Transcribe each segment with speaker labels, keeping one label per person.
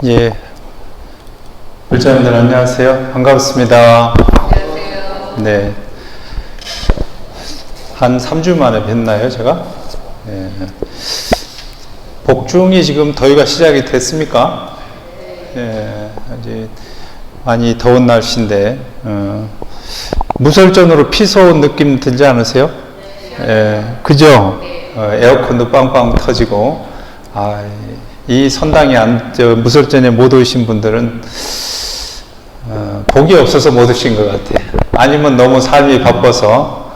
Speaker 1: 예, 불자님들 안녕하세요. 반갑습니다.
Speaker 2: 안녕하세요.
Speaker 1: 네, 한 3주 만에 뵀나요, 제가? 예. 복중이 지금 더위가 시작이 됐습니까? 예, 이제 많이 더운 날씨인데 무설전으로 피서온 느낌 들지 않으세요? 예, 그죠? 에어컨도 빵빵 터지고, 이 선당에 무설전에 못 오신 분들은 복이 없어서 못 오신 것 같아요. 아니면 너무 삶이 바빠서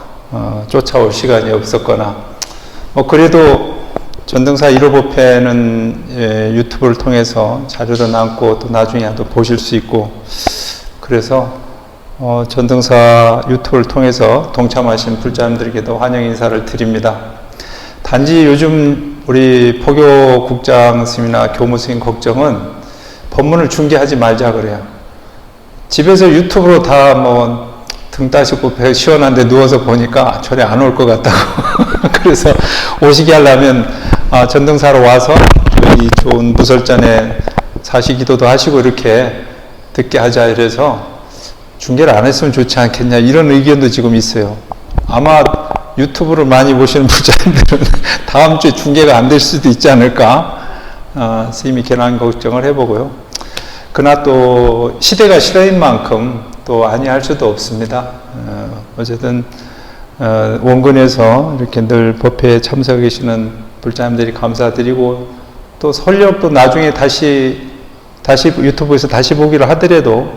Speaker 1: 쫓아올 시간이 없었거나, 그래도 전등사 1호 법회는 유튜브를 통해서 자료도 남고 또 나중에 또 보실 수 있고, 그래서 전등사 유튜브를 통해서 동참하신 불자님들에게도 환영 인사를 드립니다. 단지 요즘 우리 포교국장 스님이나 교무 스님 걱정은 법문을 중계하지 말자 그래요. 집에서 유튜브로 다 등 따시고 배 시원한데 누워서 보니까 절에 안 올 것 같다고. 그래서 오시게 하려면 전등사로 와서 이 좋은 무설전에 사시기도도 하시고 이렇게 듣게 하자 이래서 중계를 안 했으면 좋지 않겠냐 이런 의견도 지금 있어요. 아마 유튜브를 많이 보시는 부자님들은 다음 주에 중계가 안 될 수도 있지 않을까, 스님이 괜한 걱정을 해보고요. 그러나 또 시대가 시대인 만큼 또 아니할 수도 없습니다. 어쨌든 원근에서 이렇게 늘 법회에 참석해 계시는 불자님들이 감사드리고, 또 설령 나중에 다시 유튜브에서 다시 보기를 하더라도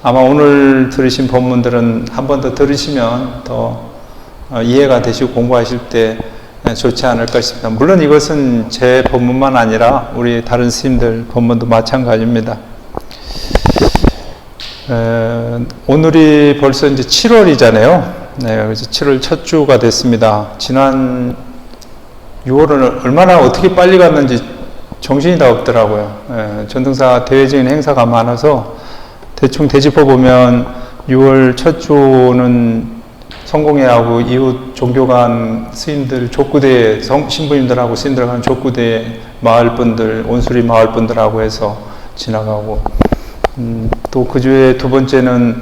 Speaker 1: 아마 오늘 들으신 법문들은 한 번 더 들으시면 더 이해가 되시고 공부하실 때 좋지 않을까 싶습니다. 물론 이것은 제 법문만 아니라 우리 다른 스님들 법문도 마찬가지입니다. 오늘이 벌써 이제 7월이잖아요. 네, 그래서 7월 첫 주가 됐습니다. 지난 6월은 얼마나 어떻게 빨리 갔는지 정신이 다 없더라고요. 전등사 대외적인 행사가 많아서 대충 되짚어 보면 6월 첫 주는 성공회하고 이웃 종교관 스님들 족구대 신부님들하고 스님들 간 족구대 마을분들 온수리 마을분들하고 해서 지나가고, 또 그 주에 두 번째는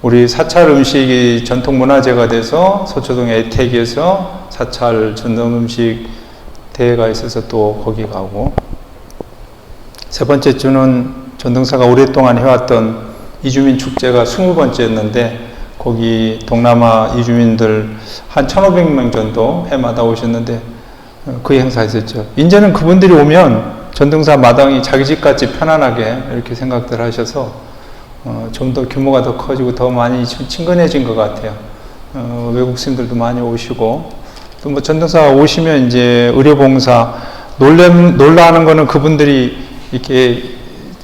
Speaker 1: 우리 사찰 음식이 전통 문화재가 돼서 서초동 애택에서 사찰 전통 음식 대회가 있어서 또 거기 가고, 세 번째 주는 전등사가 오랫동안 해왔던 이주민 축제가 20번째였는데 거기 동남아 이주민들 한 1,500명 정도 해마다 오셨는데 그 행사 있었죠. 이제는 그분들이 오면 전등사 마당이 자기 집같이 편안하게 이렇게 생각들 하셔서 좀 더 규모가 더 커지고 더 많이 친근해진 것 같아요. 외국 스님들도 많이 오시고, 또 전등사 오시면 이제 의료봉사 놀라는 거는 그분들이 이렇게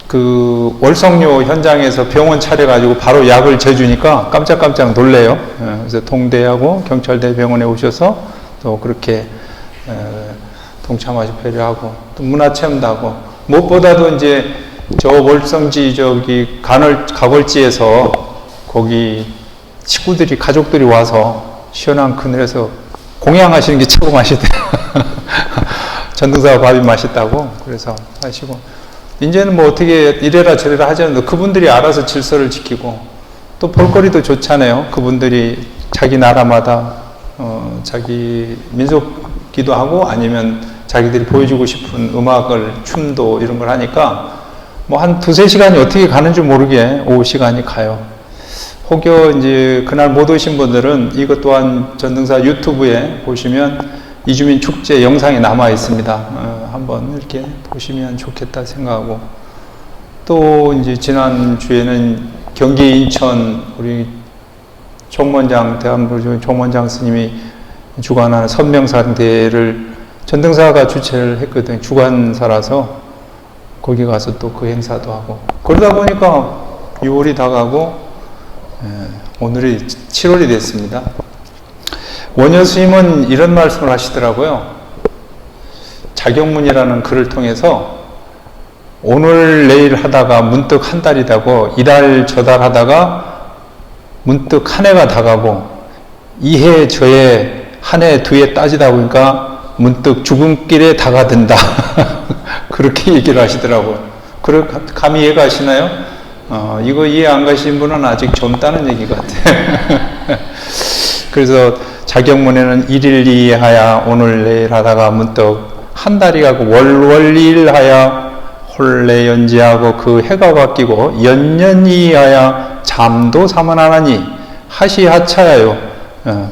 Speaker 1: 그 월성료 현장에서 병원 차려가지고 바로 약을 재주니까 깜짝깜짝 놀래요. 그래서 동대하고 경찰대 병원에 오셔서 또 그렇게 동참하시 배려하고 또 문화체험도 하고, 무엇보다도 이제 저 월성지 가벌지에서 거기 식구들이 가족들이 와서 시원한 그늘에서 공양하시는 게 최고 맛이대요. 전등사가 밥이 맛있다고 그래서 하시고, 이제는 어떻게 이래라 저래라 하지 않는데 그분들이 알아서 질서를 지키고, 또 볼거리도 좋잖아요. 그분들이 자기 나라마다 자기 민속기도 하고 아니면 자기들이 보여주고 싶은 음악을 춤도 이런 걸 하니까 한 2-3시간이 어떻게 가는 줄 모르게 오후 시간이 가요. 혹여 이제 그날 못 오신 분들은 이것 또한 전등사 유튜브에 보시면 이주민 축제 영상이 남아 있습니다. 한번 이렇게 보시면 좋겠다 생각하고, 또 이제 지난주에는 경기 인천 우리 총무원장 대한민국 총무원장 스님이 주관하는 선명상 대회를 전등사가 주최를 했거든요. 주관사라서 거기 가서 또 그 행사도 하고, 그러다 보니까 6월이 다가고 오늘이 7월이 됐습니다. 원효 스님은 이런 말씀을 하시더라고요. 자경문이라는 글을 통해서 오늘 내일 하다가 문득 한 달이 되고, 이달 저달 하다가 문득 한 해가 다가고, 이 해 저해 한 해 두 해 따지다 보니까 문득 죽음길에 다가든다. 그렇게 얘기를 하시더라고요. 감이 이해가 가시나요? 이거 이해 안 가신 분은 아직 젊다는 얘기 같아요. 그래서 자격문에는 1일 2하야 오늘 내일 하다가 문득 한 달이 가고 월일하야 홀래 연지하고 그 해가 바뀌고 연년이하야 잠도 사만하나니 하시하차야요.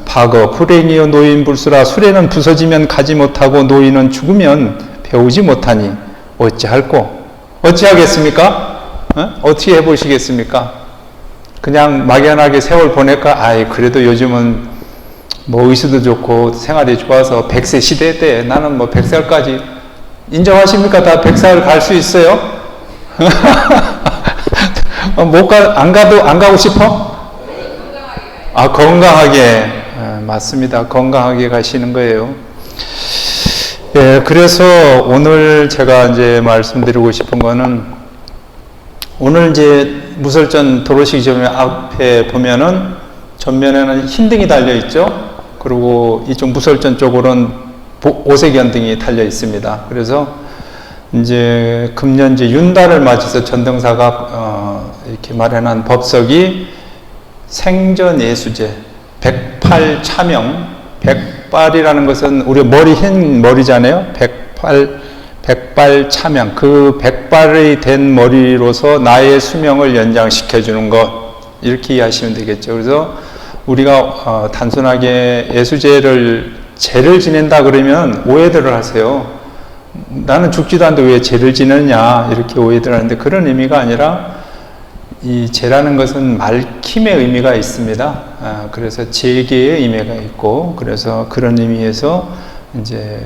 Speaker 1: 박어 불행이여 노인불수라. 수레는 부서지면 가지 못하고 노인은 죽으면 배우지 못하니 어찌할꼬. 어찌하겠습니까? 어떻게 해보시겠습니까? 그냥 막연하게 세월 보낼까? 아이 그래도 요즘은 뭐 의수도 좋고 생활이 좋아서 100세 시대 때 나는 뭐 100살까지 인정하십니까? 다 100살 갈 수 있어요? 안 가고 싶어? 건강하게. 맞습니다. 건강하게 가시는 거예요. 예, 그래서 오늘 제가 이제 말씀드리고 싶은 거는 오늘 이제 무설전 도로시기 전에 앞에 보면은 전면에는 흰 등이 달려 있죠. 그리고 이쪽 무설전 쪽으로는 오색 연등이 달려 있습니다. 그래서 이제 금년지 윤달을 맞아서 전등사가 이렇게 마련한 법석이 생전예수제 108 차명. 108이라는 것은 우리 머리 흰 머리잖아요. 108 차명. 그 108이 된 머리로서 나의 수명을 연장시켜 주는 것, 이렇게 이해하시면 되겠죠. 그래서 우리가 단순하게 예수제를 제를 지낸다 그러면 오해들을 하세요. 나는 죽지도 않는데 왜 제를 지내냐, 이렇게 오해들 하는데 그런 의미가 아니라 이 제라는 것은 말킴의 의미가 있습니다. 그래서 제계의 의미가 있고, 그래서 그런 의미에서 이제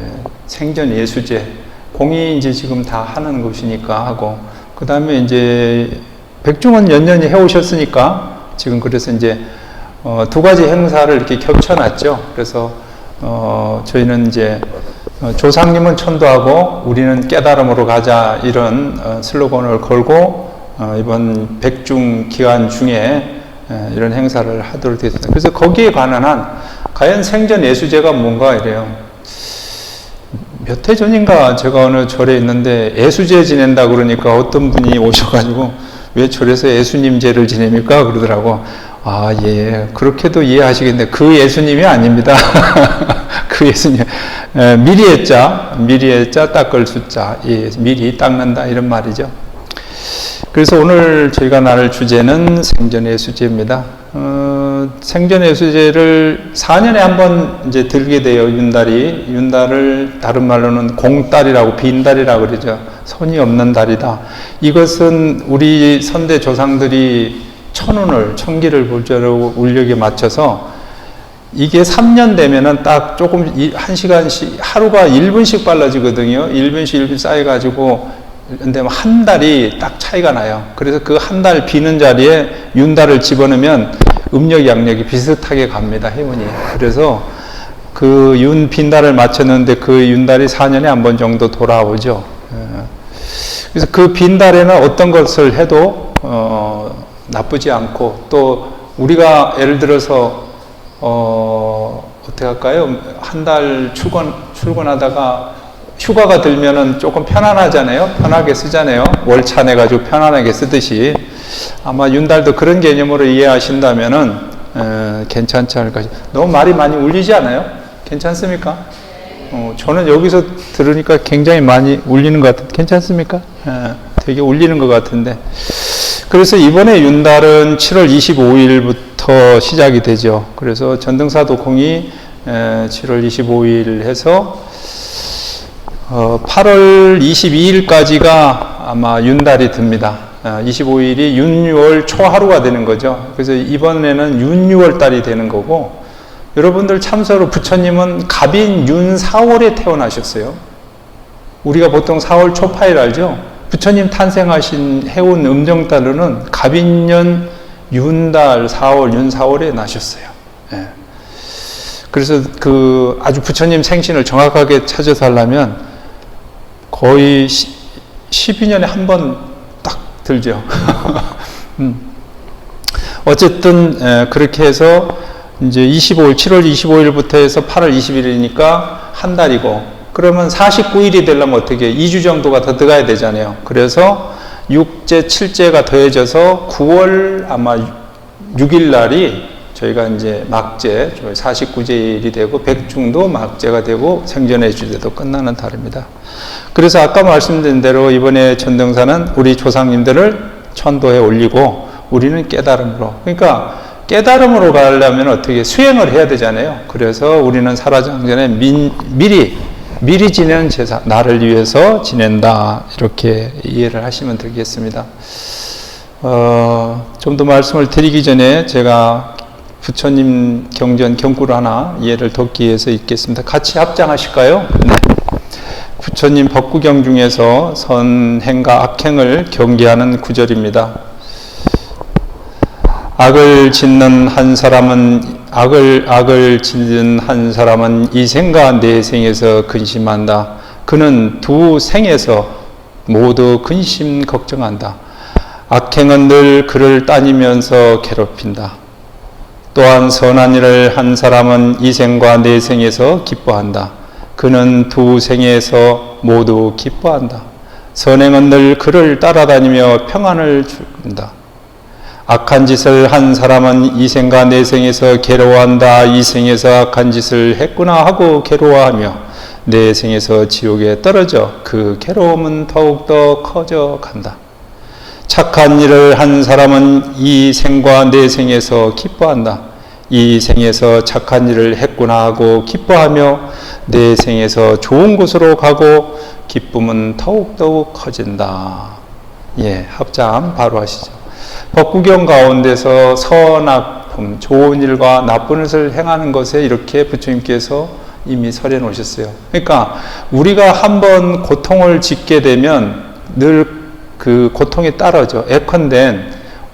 Speaker 1: 생전 예수제, 공이 이제 지금 다 하는 곳이니까 하고, 그 다음에 이제 백중은 연년히 해오셨으니까 지금 그래서 이제 두 가지 행사를 이렇게 겹쳐놨죠. 그래서 저희는 이제 조상님은 천도하고 우리는 깨달음으로 가자, 이런 슬로건을 걸고 이번 백중 기간 중에 이런 행사를 하도록 되었습니다. 그래서 거기에 관한 한 과연 생전 예수제가 뭔가 이래요. 몇 해 전인가 제가 어느 절에 있는데 예수제 지낸다 그러니까 어떤 분이 오셔가지고 왜 절에서 예수님 제를 지냅니까? 그러더라고. 예, 그렇게도 이해하시겠는데 그 예수님이 아닙니다. 그 예수님, 미리의 자 닦을 숫자, 예, 미리 닦는다, 이런 말이죠. 그래서 오늘 저희가 나눌 주제는 생전예수제입니다. 생전예수제를 4년에 한 번 이제 들게 돼요, 윤달을 다른 말로는 공달이라고, 빈달이라고 그러죠. 손이 없는 달이다. 이것은 우리 선대 조상들이 천기를 볼자로 울력에 맞춰서 이게 3년 되면은 딱 조금 1시간씩, 하루가 1분씩 빨라지거든요. 1분씩 쌓여가지고, 근데 한 달이 딱 차이가 나요. 그래서 그 한 달 비는 자리에 윤달을 집어넣으면 음력, 양력이 비슷하게 갑니다, 해운이. 그래서 그 빈달을 맞췄는데 그 윤달이 4년에 한 번 정도 돌아오죠. 그래서 그 빈달에는 어떤 것을 해도, 나쁘지 않고, 또 우리가 예를 들어서 어떻게 할까요? 한 달 출근하다가 휴가가 들면은 조금 편안하잖아요. 편하게 쓰잖아요. 월차 내가지고 편안하게 쓰듯이 아마 윤달도 그런 개념으로 이해하신다면은 괜찮지 않을까. 너무 말이 많이 울리지 않아요? 괜찮습니까? 저는 여기서 들으니까 굉장히 많이 울리는 것 같은데 괜찮습니까? 되게 울리는 것 같은데. 그래서 이번에 윤달은 7월 25일부터 시작이 되죠. 그래서 전등사도공이 7월 25일 해서 8월 22일까지가 아마 윤달이 듭니다. 25일이 윤유월 초하루가 되는 거죠. 그래서 이번에는 윤유월 달이 되는 거고, 여러분들 참서로 부처님은 갑인 윤 4월에 태어나셨어요. 우리가 보통 4월 초파일 알죠? 부처님 탄생하신 해운 음정달로는 갑인년 윤달 4월, 윤 4월에 나셨어요. 예. 그래서 그 아주 부처님 생신을 정확하게 찾아서 하려면 거의 12년에 한 번 딱 들죠. 어쨌든 그렇게 해서 이제 7월 25일부터 해서 8월 20일이니까 한 달이고, 그러면 49일이 되려면 어떻게 2주 정도가 더 들어가야 되잖아요. 그래서 6제, 7제가 더해져서 9월 아마 6일 날이 저희가 이제 막제, 49제일이 되고 백중도 막제가 되고 생전의 주제도 끝나는 달입니다. 그래서 아까 말씀드린 대로 이번에 전등사는 우리 조상님들을 천도에 올리고 우리는 깨달음으로, 그러니까 깨달음으로 가려면 어떻게 수행을 해야 되잖아요. 그래서 우리는 살아장전에 미리 지내는 제사, 나를 위해서 지낸다, 이렇게 이해를 하시면 되겠습니다. 좀 더 말씀을 드리기 전에 제가 부처님 경전 경구를 하나 이해를 돕기 위해서 읽겠습니다. 같이 합장하실까요? 네. 부처님 법구경 중에서 선행과 악행을 경계하는 구절입니다. 악을 짓는 한 사람은 이 생과 내 생에서 근심한다. 그는 두 생에서 모두 근심 걱정한다. 악행은 늘 그를 따니면서 괴롭힌다. 또한 선한 일을 한 사람은 이 생과 내 생에서 기뻐한다. 그는 두 생에서 모두 기뻐한다. 선행은 늘 그를 따라다니며 평안을 준다. 악한 짓을 한 사람은 이 생과 내 생에서 괴로워한다. 이 생에서 악한 짓을 했구나 하고 괴로워하며 내 생에서 지옥에 떨어져 그 괴로움은 더욱더 커져 간다. 착한 일을 한 사람은 이 생과 내 생에서 기뻐한다. 이 생에서 착한 일을 했구나 하고 기뻐하며 내 생에서 좋은 곳으로 가고 기쁨은 더욱더욱 커진다. 예, 합장 바로 하시죠. 법구경 가운데서 선악품, 좋은 일과 나쁜 것을 행하는 것에 이렇게 부처님께서 이미 설해 놓으셨어요. 그러니까 우리가 한번 고통을 짓게 되면 늘 그 고통이 따라져. 예컨대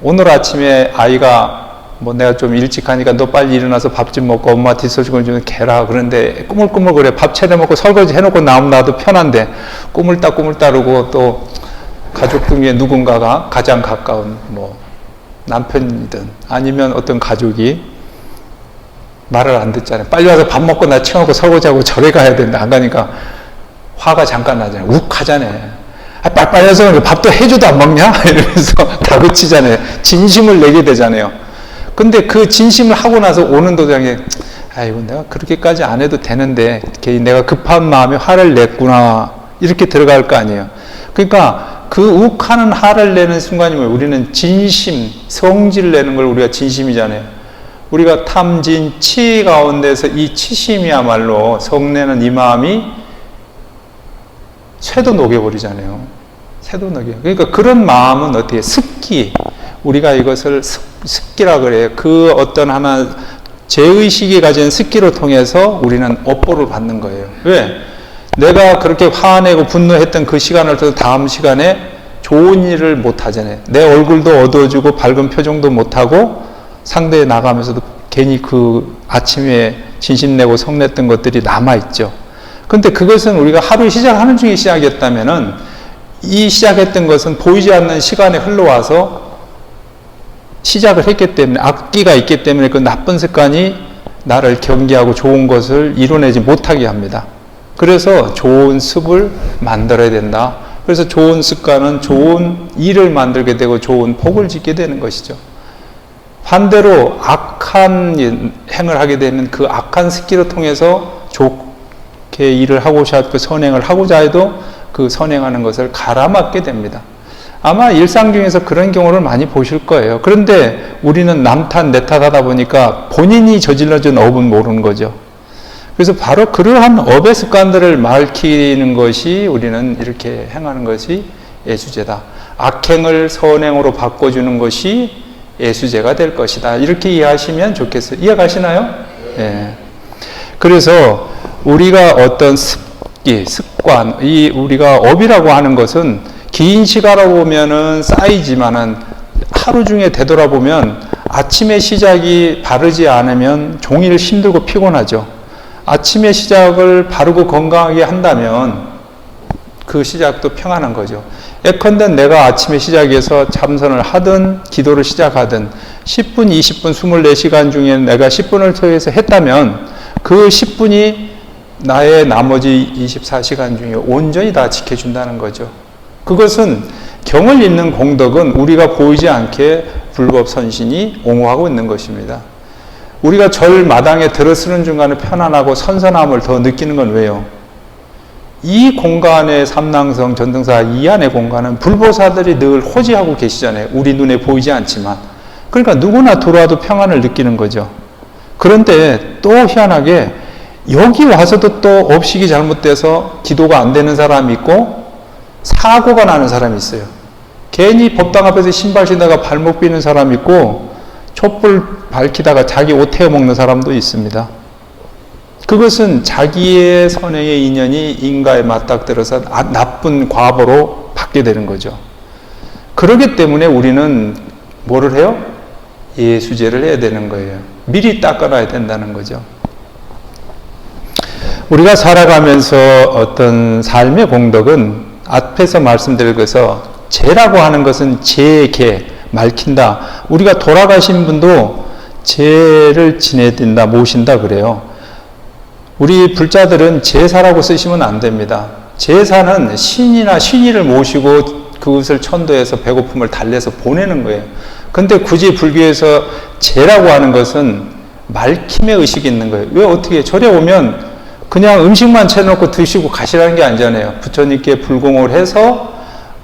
Speaker 1: 오늘 아침에 아이가 내가 좀 일찍 가니까 너 빨리 일어나서 밥 좀 먹고 엄마 뒷소식을 좀 개라. 그런데 꾸물꾸물 그래. 밥 차려 먹고 설거지 해놓고 나오면 나도 편한데 꾸물따꾸물따르고 또 가족 중에 누군가가 가장 가까운 남편이든 아니면 어떤 가족이 말을 안 듣잖아요. 빨리 와서 밥 먹고 나 치워놓고 설거지하고 절에 가야 된다. 안 가니까 화가 잠깐 나잖아요. 욱 하잖아요. 빨리 와서 밥도 해줘도 안 먹냐? 이러면서 다그치잖아요. 진심을 내게 되잖아요. 근데 그 진심을 하고 나서 오는 도장에 아이고 내가 그렇게까지 안 해도 되는데 내가 급한 마음에 화를 냈구나, 이렇게 들어갈 거 아니에요. 그러니까 그 욱하는 화를 내는 순간이면 우리는 진심, 성질을 내는 걸 우리가 진심이잖아요. 우리가 탐진, 치 가운데서 이 치심이야말로 성내는 이 마음이 쇠도 녹여버리잖아요. 쇠도 녹여. 그러니까 그런 마음은 어떻게 습기, 우리가 이것을 습기라 그래요. 그 어떤 하나 제의식이 가진 습기를 통해서 우리는 업보를 받는 거예요. 왜? 내가 그렇게 화내고 분노했던 그 시간을 더 다음 시간에 좋은 일을 못 하잖아요. 내 얼굴도 어두워지고 밝은 표정도 못 하고 상대에 나가면서도 괜히 그 아침에 진심내고 성냈던 것들이 남아있죠. 근데 그것은 우리가 하루 시작하는 중에 시작했다면은 이 시작했던 것은 보이지 않는 시간에 흘러와서 시작을 했기 때문에, 악기가 있기 때문에 그 나쁜 습관이 나를 경계하고 좋은 것을 이뤄내지 못하게 합니다. 그래서 좋은 습을 만들어야 된다. 그래서 좋은 습관은 좋은 일을 만들게 되고 좋은 복을 짓게 되는 것이죠. 반대로 악한 행을 하게 되면 그 악한 습기를 통해서 좋게 일을 하고자 하고 선행을 하고자 해도 그 선행하는 것을 가라맞게 됩니다. 아마 일상 중에서 그런 경우를 많이 보실 거예요. 그런데 우리는 남 탓, 내 탓하다 보니까 본인이 저질러준 업은 모르는 거죠. 그래서 바로 그러한 업의 습관들을 밝히는 것이, 우리는 이렇게 행하는 것이 예수제다. 악행을 선행으로 바꿔주는 것이 예수제가 될 것이다. 이렇게 이해하시면 좋겠어요. 이해가시나요? 예. 그래서 우리가 어떤 습기, 습관, 우리가 업이라고 하는 것은 긴 시간으로 보면은 쌓이지만은 하루 중에 되돌아보면 아침의 시작이 바르지 않으면 종일 힘들고 피곤하죠. 아침의 시작을 바르고 건강하게 한다면 그 시작도 평안한 거죠. 예컨대 내가 아침에 시작해서 참선을 하든 기도를 시작하든 10분, 20분, 24시간 중에 내가 10분을 통해서 했다면 그 10분이 나의 나머지 24시간 중에 온전히 다 지켜준다는 거죠. 그것은 경을 잇는 공덕은 우리가 보이지 않게 불법 선신이 옹호하고 있는 것입니다. 우리가 절 마당에 들어서는 중간에 편안하고 선선함을 더 느끼는 건 왜요? 이 공간의 삼랑성, 전등사 이 안의 공간은 불보사들이 늘 호지하고 계시잖아요. 우리 눈에 보이지 않지만. 그러니까 누구나 들어와도 평안을 느끼는 거죠. 그런데 또 희한하게 여기 와서도 또 업식이 잘못돼서 기도가 안 되는 사람이 있고 사고가 나는 사람이 있어요. 괜히 법당 앞에서 신발 신다가 발목 비는 사람이 있고 촛불 밝히다가 자기 옷 태워 먹는 사람도 있습니다. 그것은 자기의 선행의 인연이 인가에 맞닥뜨려서 나쁜 과보로 받게 되는 거죠. 그렇기 때문에 우리는 뭐를 해요? 예수제를 해야 되는 거예요. 미리 닦아놔야 된다는 거죠. 우리가 살아가면서 어떤 삶의 공덕은 앞에서 말씀드린 것에서 제라고 하는 것은 제계, 맑힌다. 우리가 돌아가신 분도 제를 지내야 된다, 모신다 그래요. 우리 불자들은 제사라고 쓰시면 안 됩니다. 제사는 신이나 신의를 모시고 그것을 천도해서 배고픔을 달래서 보내는 거예요. 근데 굳이 불교에서 제라고 하는 것은 맑힘의 의식이 있는 거예요. 왜 어떻게 절에 오면 그냥 음식만 채놓고 드시고 가시라는 게 아니잖아요. 부처님께 불공을 해서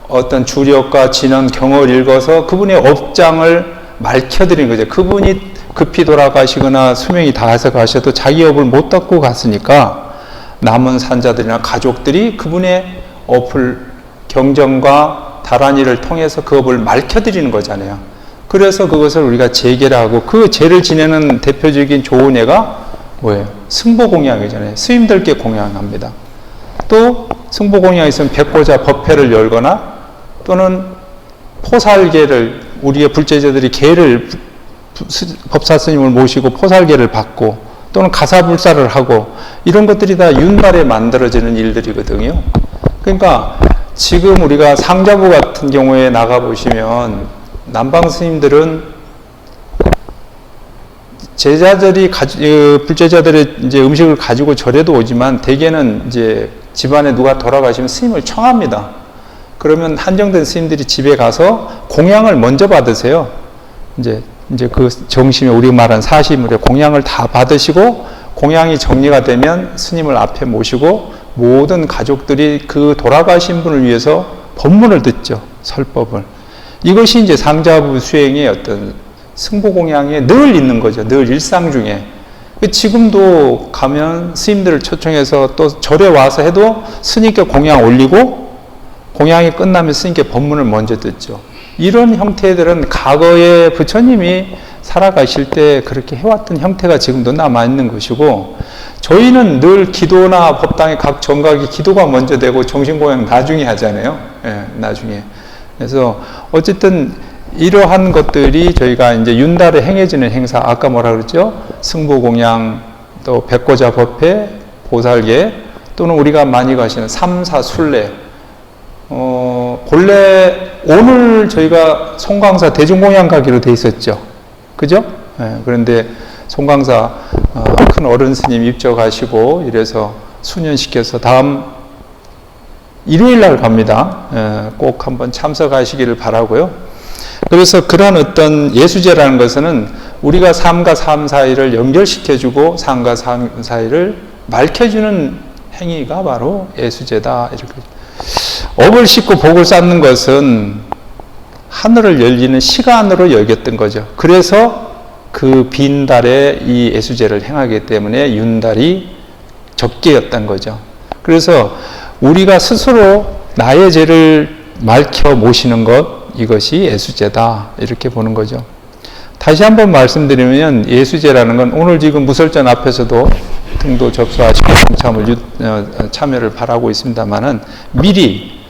Speaker 1: 어떤 주력과 진언 경을 읽어서 그분의 업장을 맑혀드린 거죠. 그분이 급히 돌아가시거나 수명이 다해서 가셔도 자기 업을 못 닦고 갔으니까 남은 산자들이나 가족들이 그분의 업을 경전과 다란이를 통해서 그 업을 맑혀드리는 거잖아요. 그래서 그것을 우리가 제계라 하고 그 제를 지내는 대표적인 좋은 예가 뭐예요? 승보공양이잖아요. 스님들께 공양합니다. 또 승보공양이 있으면 백고자 법회를 열거나 또는 포살계를 우리의 불제자들이 계를 법사스님을 모시고 포살계를 받고 또는 가사불사를 하고 이런 것들이 다 윤발에 만들어지는 일들이거든요. 그러니까 지금 우리가 상자부 같은 경우에 나가보시면 남방 스님들은 제자들이 불제자들의 이제 음식을 가지고 절에도 오지만 대개는 이제 집안에 누가 돌아가시면 스님을 청합니다. 그러면 한정된 스님들이 집에 가서 공양을 먼저 받으세요. 이제 그 정심에 우리 말한 사심으로 공양을 다 받으시고 공양이 정리가 되면 스님을 앞에 모시고 모든 가족들이 그 돌아가신 분을 위해서 법문을 듣죠. 설법을. 이것이 이제 상자부 수행의 어떤 승보공양에 늘 있는 거죠. 늘 일상 중에. 지금도 가면 스님들을 초청해서 또 절에 와서 해도 스님께 공양 올리고 공양이 끝나면 스님께 법문을 먼저 듣죠. 이런 형태들은 과거에 부처님이 살아가실 때 그렇게 해왔던 형태가 지금도 남아있는 것이고 저희는 늘 기도나 법당의 각 정각이 기도가 먼저 되고 정신공양 나중에 하잖아요. 예, 나중에. 그래서 어쨌든 이러한 것들이 저희가 이제 윤달에 행해지는 행사, 아까 뭐라 그랬죠? 승보공양, 또 백고자 법회, 보살계, 또는 우리가 많이 가시는 삼사순례. 본래 오늘 저희가 송광사 대중공양 가기로 돼 있었죠. 그죠? 예, 그런데 송광사 큰 어른 스님 입적하시고 이래서 수년시켜서 다음 일요일 날 갑니다. 예, 꼭 한번 참석하시기를 바라고요. 그래서 그런 어떤 예수제라는 것은 우리가 삶과 삶 사이를 연결시켜주고 삶과 삶 사이를 밝혀주는 행위가 바로 예수제다. 이렇게. 업을 싣고 복을 쌓는 것은 하늘을 열리는 시간으로 여겼던 거죠. 그래서 그 빈 달에 이 예수제를 행하기 때문에 윤달이 적게였던 거죠. 그래서 우리가 스스로 나의 죄를 맑혀 모시는 것, 이것이 예수제다. 이렇게 보는 거죠. 다시 한번 말씀드리면 예수제라는 건 오늘 지금 무설전 앞에서도 등도 접수하시고 참여를 바라고 있습니다만은 미리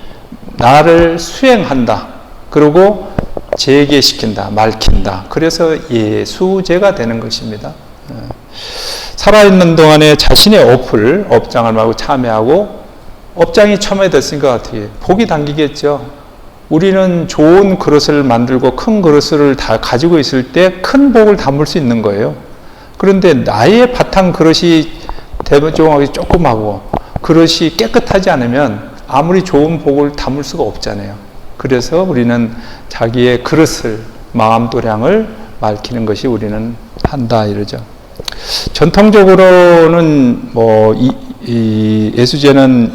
Speaker 1: 나를 수행한다. 그리고 재개시킨다. 맑힌다. 그래서 예수제가 되는 것입니다. 살아있는 동안에 자신의 업장을 말고 참여하고 업장이 첨예됐으니까 어떻게 복이 당기겠죠. 우리는 좋은 그릇을 만들고 큰 그릇을 다 가지고 있을 때 큰 복을 담을 수 있는 거예요. 그런데 나의 바탕 그릇이 대조하기 조그마하고 그릇이 깨끗하지 않으면 아무리 좋은 복을 담을 수가 없잖아요. 그래서 우리는 자기의 그릇을, 마음도량을 밝히는 것이 우리는 한다 이러죠. 전통적으로는 이 예수제는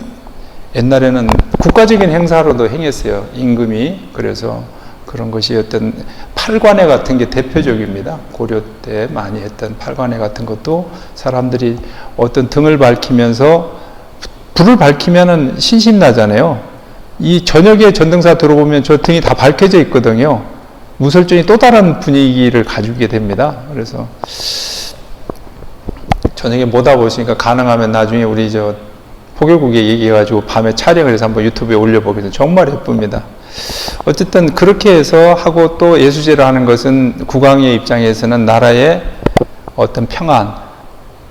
Speaker 1: 옛날에는 국가적인 행사로도 행했어요. 임금이. 그래서 그런 것이 어떤 팔관회 같은 게 대표적입니다. 고려 때 많이 했던 팔관회 같은 것도 사람들이 어떤 등을 밝히면서, 불을 밝히면은 신심나잖아요. 이 저녁에 전등사 들어보면 저 등이 다 밝혀져 있거든요. 무설전이 또 다른 분위기를 가지게 됩니다. 그래서 저녁에 못 와보시니까 가능하면 나중에 우리 저 포교국에 얘기해가지고 밤에 촬영을 해서 한번 유튜브에 올려보겠습니다. 정말 예쁩니다. 어쨌든 그렇게 해서 하고, 또 예수제를 하는 것은 국왕의 입장에서는 나라의 어떤 평안,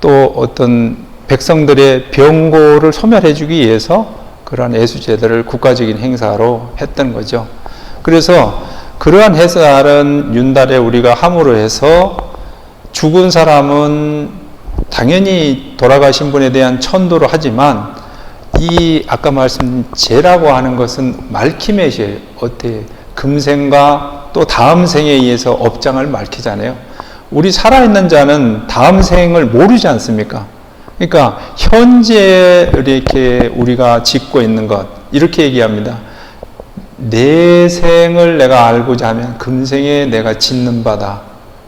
Speaker 1: 또 어떤 백성들의 병고를 소멸해주기 위해서 그러한 예수제들을 국가적인 행사로 했던 거죠. 그래서 그러한 해살은 윤달에 우리가 함으로 해서 죽은 사람은 당연히 돌아가신 분에 대한 천도를 하지만, 이 아까 말씀 제라고 하는 것은 말킴의 제, 어때 금생과 또 다음 생에 의해서 업장을 밝히잖아요. 우리 살아있는 자는 다음 생을 모르지 않습니까? 그러니까 현재 이렇게 우리가 짓고 있는 것, 이렇게 얘기합니다. 내 생을 내가 알고자 하면 금생에 내가 짓는 바다.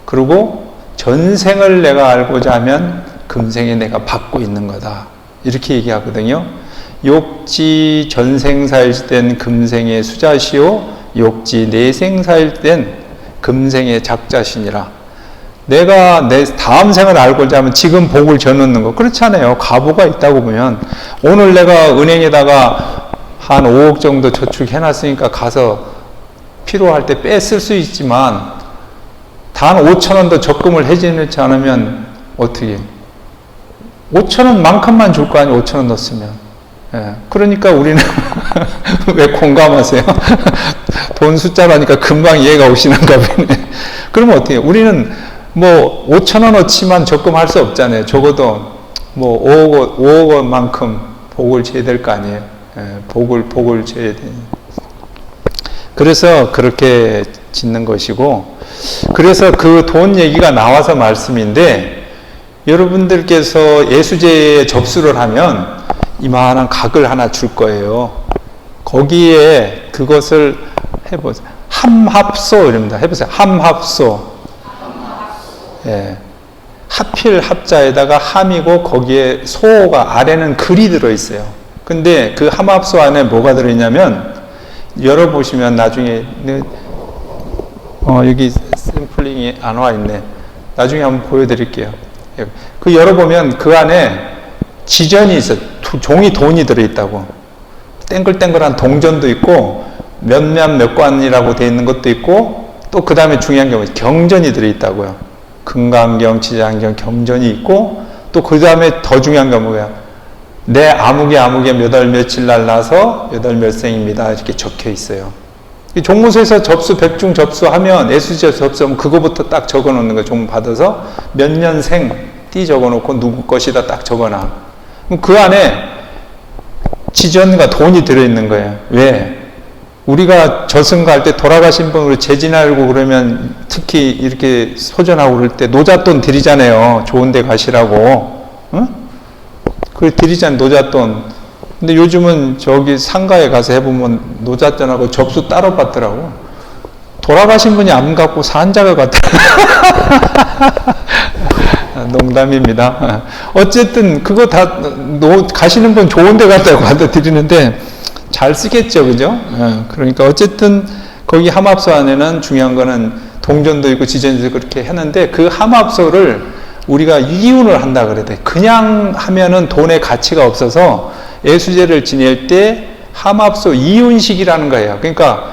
Speaker 1: 그리고 전생을 내가 알고자 하면 금생에 내가 받고 있는 거다. 이렇게 얘기하거든요. 욕지 전생사일 땐 금생의 수자시오, 욕지 내생사일 땐 금생의 작자시니라. 내가 내 다음 생을 알고자 하면 지금 복을 져놓는 거. 그렇잖아요. 가부가 있다고 보면, 오늘 내가 은행에다가 한 5억 정도 저축해놨으니까 가서 필요할 때 뺐을 수 있지만, 단 5천 원도 적금을 해지놓지 않으면 어떻게 5천 원만큼만 줄 거 아니에요. 5천 원 넣었으면. 예, 그러니까 우리는 왜 공감하세요? 돈 숫자라니까 금방 이해가 오시는가 보네. 그러면 어떻게 해요? 우리는 뭐 5천 원어치만 적금할 수 없잖아요. 적어도 뭐 5억 원만큼 복을 져야 될 거 아니에요. 예, 복을 져야 돼요. 그래서 그렇게 짓는 것이고, 그래서 그 돈 얘기가 나와서 말씀인데, 여러분들께서 예수제에 접수를 하면 이만한 각을 하나 줄 거예요. 거기에 그것을 해보세요. 함합소 이럽니다. 해보세요. 함합소. 예. 하필 합자에다가 함이고 거기에 소가 아래는 글이 들어있어요. 근데 그 함합소 안에 뭐가 들어있냐면, 열어보시면 나중에 여기 샘플링이 안 와 있네. 나중에 한번 보여드릴게요. 그 열어보면 그 안에 지전이 있어요. 종이 돈이 들어있다고. 땡글땡글한 동전도 있고, 몇 관이라고 되어 있는 것도 있고, 또 그 다음에 중요한 경우 경전이 들어있다고요. 금강경, 지장경, 경전이 있고, 또 그 다음에 더 중요한 건 뭐야? 내 아무개 몇 월 며칠 날 나서 몇 월 몇 생입니다. 이렇게 적혀 있어요. 이 종무소에서 접수, 백중 접수하면, 예수제 접수하면 그거부터 딱 적어 놓는 거예요. 종무 받아서 몇 년생 띠 적어 놓고 누구 것이다 딱 적어놔. 그럼 그 안에 지전과 돈이 들어있는 거예요. 왜? 우리가 저승갈 때 돌아가신 분으로 재진하고 그러면, 특히 이렇게 소전하고 그럴 때 노잣돈 드리잖아요. 좋은 데 가시라고. 응? 그걸 드리잖아요. 노잣돈. 근데 요즘은 저기 상가에 가서 해보면 노잣돈하고 접수 따로 받더라고. 돌아가신 분이 안 갖고 산자가 갖더라고. 농담입니다. 어쨌든 그거 다 가시는 분 좋은 데 갔다고 갖다 드리는데 잘 쓰겠죠. 그죠? 그러니까 어쨌든 거기 함합소 안에는 중요한 거는 동전도 있고 지전도 있고 그렇게 했는데, 그 함합소를 우리가 이윤을 한다 그래야 돼. 그냥 하면은 돈의 가치가 없어서 예수제를 지낼 때 함합소 이윤식이라는 거예요. 그러니까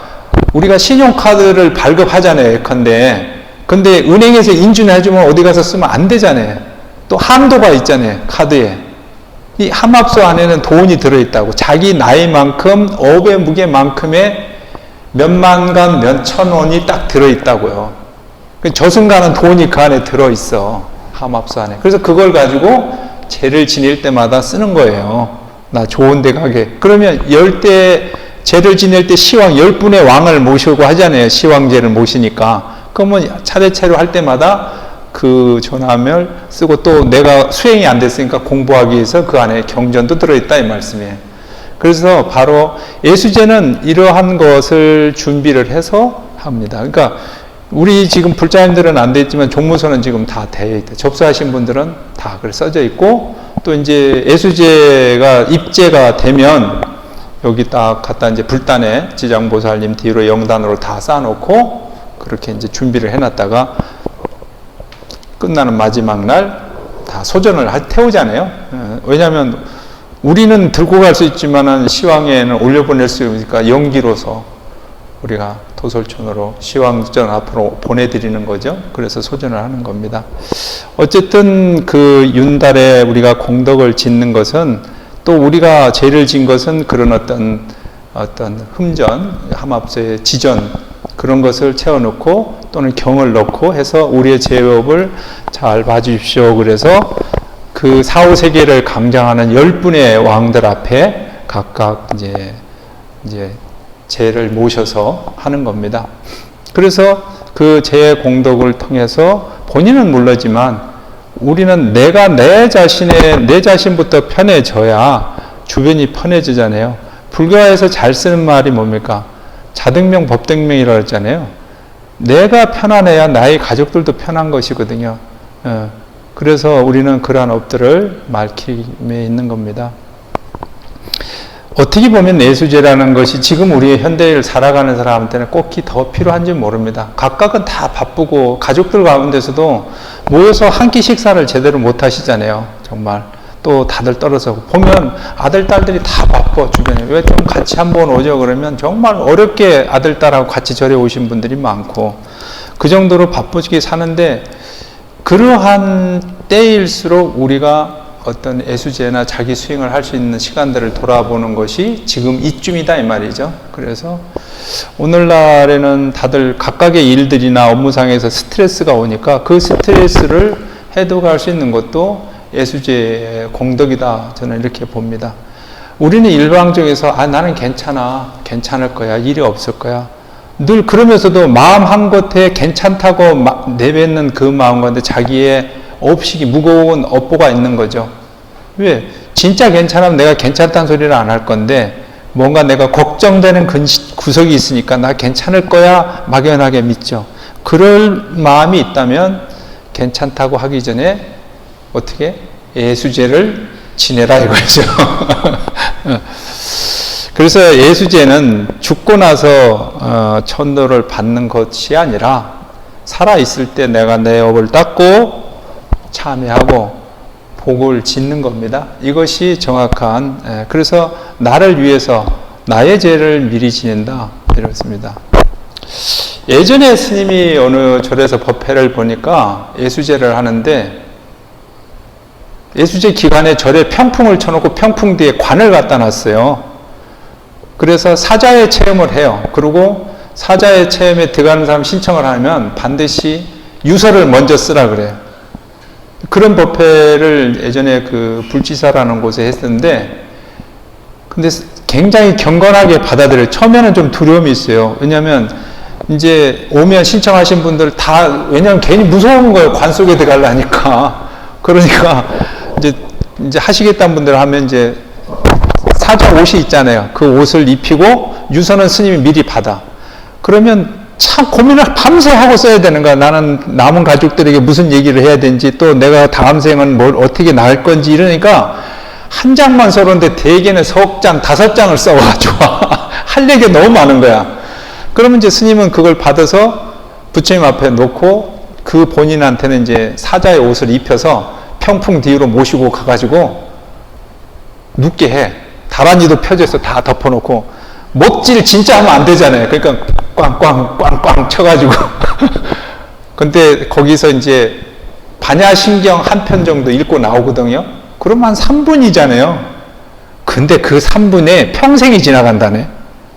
Speaker 1: 우리가 신용카드를 발급하잖아요. 예컨대. 근데 은행에서 인준해주면 어디 가서 쓰면 안 되잖아요. 또 한도가 있잖아요. 카드에. 이 함합소 안에는 돈이 들어있다고. 자기 나이만큼, 업의 무게만큼의 몇만간, 몇천 원이 딱 들어있다고요. 저승가는 돈이 그 안에 들어있어. 함합소 안에. 그래서 그걸 가지고 제를 지낼 때마다 쓰는 거예요. 나 좋은 데 가게. 그러면 10대 제를 지낼 때 시왕 10분의 왕을 모시고 하잖아요. 시왕제를 모시니까. 그러면 차례차례 할 때마다 그 전함을 쓰고 또 내가 수행이 안 됐으니까 공부하기 위해서 그 안에 경전도 들어있다 이 말씀이에요. 그래서 바로 예수제는 이러한 것을 준비를 해서 합니다. 그러니까 우리 지금 불자님들은 안 돼 있지만 종무서는 지금 다 되어 있다. 접수하신 분들은 다 그래 써져 있고 또 이제 예수제가 입제가 되면 여기 딱 갖다 이제 불단에 지장보살님 뒤로 영단으로 다 쌓아놓고 그렇게 이제 준비를 해놨다가 끝나는 마지막 날 다 소전을 태우잖아요. 왜냐하면 우리는 들고 갈 수 있지만은 시황에는 올려보낼 수 있으니까 연기로서 우리가 도솔촌으로 시황전 앞으로 보내드리는 거죠. 그래서 소전을 하는 겁니다. 어쨌든 그 윤달에 우리가 공덕을 짓는 것은 또 우리가 죄를 진 것은 그런 어떤 흠전, 함합서의 지전 그런 것을 채워놓고 또는 경을 넣고 해서 우리의 죄업을 잘 봐주십시오. 그래서 그 4, 5세계를 강장하는 10분의 왕들 앞에 각각 이제 죄를 모셔서 하는 겁니다. 그래서 그 죄의 공덕을 통해서 본인은 모르지만 우리는 내가 내 자신부터 편해져야 주변이 편해지잖아요. 불교에서 잘 쓰는 말이 뭡니까? 자등명 법등명이라고 했잖아요. 내가 편안해야 나의 가족들도 편한 것이거든요. 그래서 우리는 그러한 업들을 밝힘에 있는 겁니다. 어떻게 보면 내수제라는 것이 지금 우리의 현대를 살아가는 사람한테는 꼭 더 필요한지 모릅니다. 각각은 다 바쁘고 가족들 가운데서도 모여서 한 끼 식사를 제대로 못 하시잖아요. 정말. 또 다들 떨어져 보면 아들, 딸들이 다 바빠 주변에. 왜 좀 같이 한번 오죠 그러면 정말 어렵게 아들, 딸하고 같이 절에 오신 분들이 많고 그 정도로 바쁘게 사는데 그러한 때일수록 우리가 어떤 애수제나 자기 수행을 할 수 있는 시간들을 돌아보는 것이 지금 이쯤이다 이 말이죠. 그래서 오늘날에는 다들 각각의 일들이나 업무상에서 스트레스가 오니까 그 스트레스를 해독할 수 있는 것도 애수제의 공덕이다 저는 이렇게 봅니다. 우리는 일방적에서 나는 괜찮을 거야, 일이 없을 거야 늘 그러면서도 마음 한곳에 괜찮다고 내뱉는 그 마음 가운데 자기의 업식이 무거운 업보가 있는 거죠. 왜? 진짜 괜찮으면 내가 괜찮다는 소리를 안 할 건데 뭔가 내가 걱정되는 구석이 있으니까 나 괜찮을 거야 막연하게 믿죠. 그럴 마음이 있다면 괜찮다고 하기 전에 어떻게? 예수제를 지내라 이거죠. 그래서 예수제는 죽고 나서 천도를 받는 것이 아니라 살아있을 때 내가 내 업을 닦고 참여하고 복을 짓는 겁니다. 이것이 정확한 그래서 나를 위해서 나의 죄를 미리 지낸다 이렇습니다. 예전에 스님이 어느 절에서 법회를 보니까 예수제를 하는데 예수제 기간에 절에 평풍을 쳐놓고 평풍 뒤에 관을 갖다 놨어요. 그래서 사자의 체험을 해요. 그리고 사자의 체험에 들어가는 사람 신청을 하면 반드시 유서를 먼저 쓰라 그래요. 그런 법회를 예전에 그 불지사라는 곳에 했었는데 근데 굉장히 경건하게 받아들여요. 처음에는 좀 두려움이 있어요. 왜냐하면 이제 오면 신청하신 분들 다 왜냐하면 괜히 무서운 거예요. 관 속에 들어가려니까. 그러니까 이제 하시겠다는 분들 하면 이제 사자 옷이 있잖아요. 그 옷을 입히고 유서는 스님이 미리 받아. 그러면 참 고민을 밤새 하고 써야 되는 거야. 나는 남은 가족들에게 무슨 얘기를 해야 되는지 또 내가 다음 생은 뭘 어떻게 나을 건지 이러니까 한 장만 써놓는데 대개는 석 장, 5장을 써가지고 할 얘기가 너무 많은 거야. 그러면 이제 스님은 그걸 받아서 부처님 앞에 놓고 그 본인한테는 이제 사자의 옷을 입혀서 평풍 뒤로 모시고 가가지고 눕게 해. 다란이도 펴져서 다 덮어놓고 먹질 진짜 하면 안 되잖아요. 그러니까 꽝꽝 쳐가지고 근데 거기서 이제 반야신경 한 편 정도 읽고 나오거든요. 그러면 한 3분이잖아요. 근데 그 3분에 평생이 지나간다네.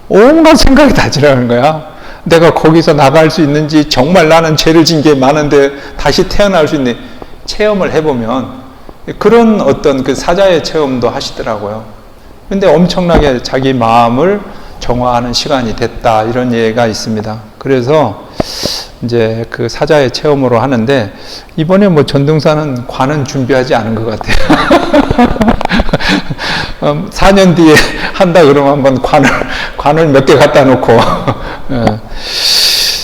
Speaker 1: 온갖 생각이 다 지나가는 거야. 내가 거기서 나갈 수 있는지 정말 나는 죄를 진 게 많은데 다시 태어날 수 있는 체험을 해보면 그런 어떤 그 사자의 체험도 하시더라고요. 근데 엄청나게 자기 마음을 정화하는 시간이 됐다, 이런 예가 있습니다. 그래서 이제 그 사자의 체험으로 하는데, 이번에 뭐 전등사는 관은 준비하지 않은 것 같아요. 4년 뒤에 한다 그러면 한번 관을 몇 개 갖다 놓고.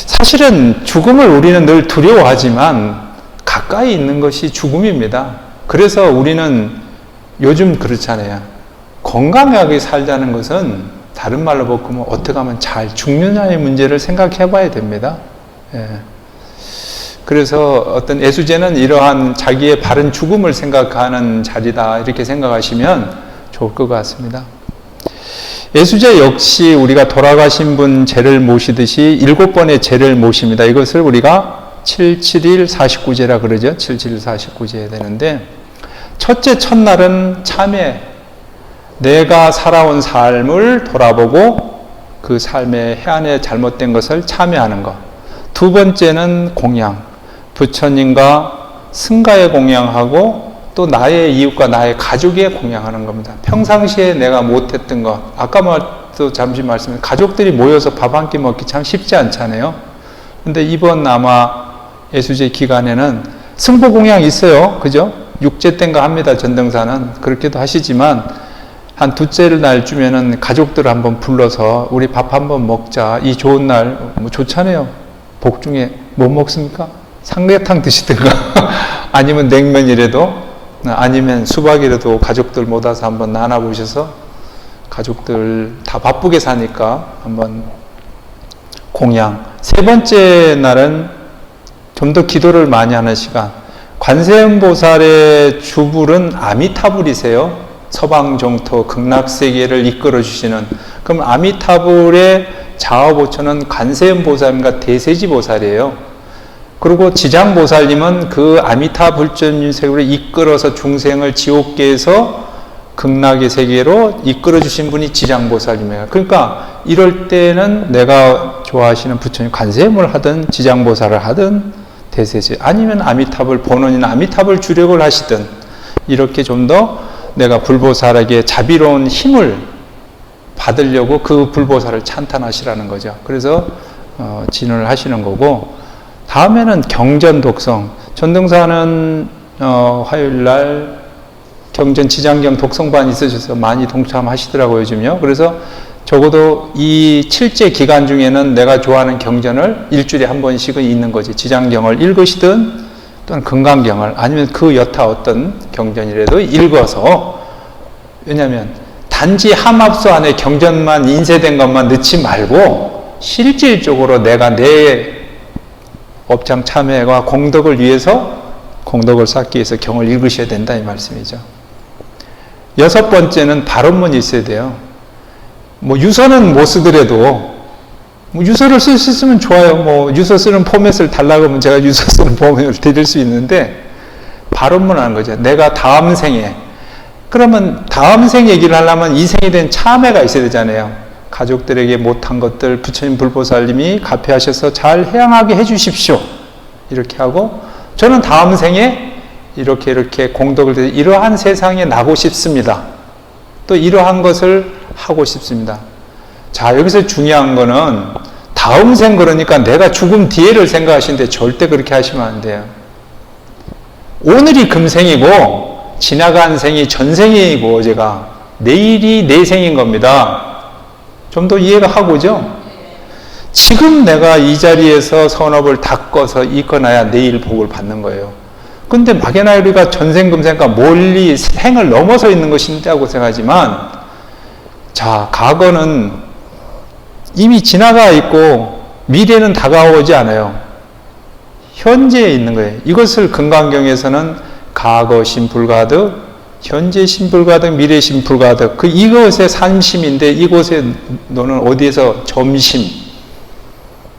Speaker 1: 사실은 죽음을 우리는 늘 두려워하지만 가까이 있는 것이 죽음입니다. 그래서 우리는 요즘 그렇잖아요. 건강하게 살자는 것은 다른 말로 바꾸면 어떻게 하면 잘 죽느냐의 문제를 생각해 봐야 됩니다. 그래서 어떤 예수제는 이러한 자기의 바른 죽음을 생각하는 자리다, 이렇게 생각하시면 좋을 것 같습니다. 예수제 역시 우리가 돌아가신 분 제를 모시듯이 7번의 제를 모십니다. 이것을 우리가 771 49제라 그러죠. 771 49제 해야 되는데, 첫째 첫날은 참회, 내가 살아온 삶을 돌아보고 그 삶의 해안에 잘못된 것을 참회하는 것. 두 번째는 공양, 부처님과 승가의 공양하고 또 나의 이웃과 나의 가족의 공양하는 겁니다. 평상시에 내가 못했던 것, 아까도 잠시 말씀드린 가족들이 모여서 밥 한 끼 먹기 참 쉽지 않잖아요. 근데 이번 아마 예수제 기간에는 승보 공양 있어요. 그죠? 6제 땐가 합니다. 전등사는. 그렇게도 하시지만 한 둘째 날 주면은 가족들 한번 불러서 우리 밥 한번 먹자. 이 좋은 날 뭐 좋잖아요. 복중에 뭐 먹습니까? 삼계탕 드시든가 아니면 냉면이라도, 아니면 수박이라도 가족들 모아서 한번 나눠보셔서, 가족들 다 바쁘게 사니까 한번 공양. 세 번째 날은 좀 더 기도를 많이 하는 시간. 관세음보살의 주불은 아미타불이세요. 서방정토 극락세계를 이끌어 주시는. 그럼 아미타불의 자화보처는 관세음보살과 대세지보살이에요. 그리고 지장보살님은 그 아미타 불전인 세계로 이끌어서 중생을 지옥계에서 극락의 세계로 이끌어 주신 분이 지장보살님이에요. 그러니까 이럴 때는 내가 좋아하시는 부처님 관세음을 하든 지장보살을 하든 대세지, 아니면 아미타불 본원이나 아미타불 주력을 하시든, 이렇게 좀 더 내가 불보살에게 자비로운 힘을 받으려고 그 불보살을 찬탄하시라는 거죠. 그래서 진언을 하시는 거고, 다음에는 경전 독성. 전등사는 화요일날 경전 지장경 독성반 있으셔서 많이 동참하시더라고요, 요즘요. 그래서 적어도 이 7제 기간 중에는 내가 좋아하는 경전을 일주일에 한 번씩은 읽는 거지. 지장경을 읽으시든 또는 금강경을, 아니면 그 여타 어떤 경전이라도 읽어서, 왜냐하면 단지 함합수 안에 경전만 인쇄된 것만 넣지 말고 실질적으로 내가 내 업장 참회와 공덕을 위해서, 공덕을 쌓기 위해서 경을 읽으셔야 된다, 이 말씀이죠. 여섯 번째는 발언문이 있어야 돼요. 뭐 유서는 못 쓰더라도, 뭐 유서를 쓸 수 있으면 좋아요. 뭐 유서 쓰는 포맷을 달라고 하면 제가 유서 쓰는 포맷을 드릴 수 있는데, 발언문 하는 거죠. 내가 다음 생에, 그러면 다음 생 얘기를 하려면 이 생에 대한 참회가 있어야 되잖아요. 가족들에게 못한 것들 부처님 불보살님이 가피하셔서 잘 해양하게 해주십시오, 이렇게 하고, 저는 다음 생에 이렇게 공덕을 드려 이러한 세상에 나고 싶습니다. 또 이러한 것을 하고 싶습니다. 자, 여기서 중요한 거는 다음 생, 그러니까 내가 죽음 뒤에를 생각하시는데 절대 그렇게 하시면 안 돼요. 오늘이 금생이고 지나간 생이 전생이고 제가 내일이 내 생인 겁니다. 좀 더 이해가 하고죠? 지금 내가 이 자리에서 선업을 닦아서 이끌어놔야 내일 복을 받는 거예요. 근데 막연하게 우리가 전생금생과 멀리 생을 넘어서 있는 것이 있다고 생각하지만, 자, 과거는 이미 지나가 있고 미래는 다가오지 않아요. 현재에 있는 거예요. 이것을 금강경에서는 과거 심불가득, 현재 심불가득, 미래 심불가득, 이것의 삼심인데, 이곳에 너는 어디에서 점심,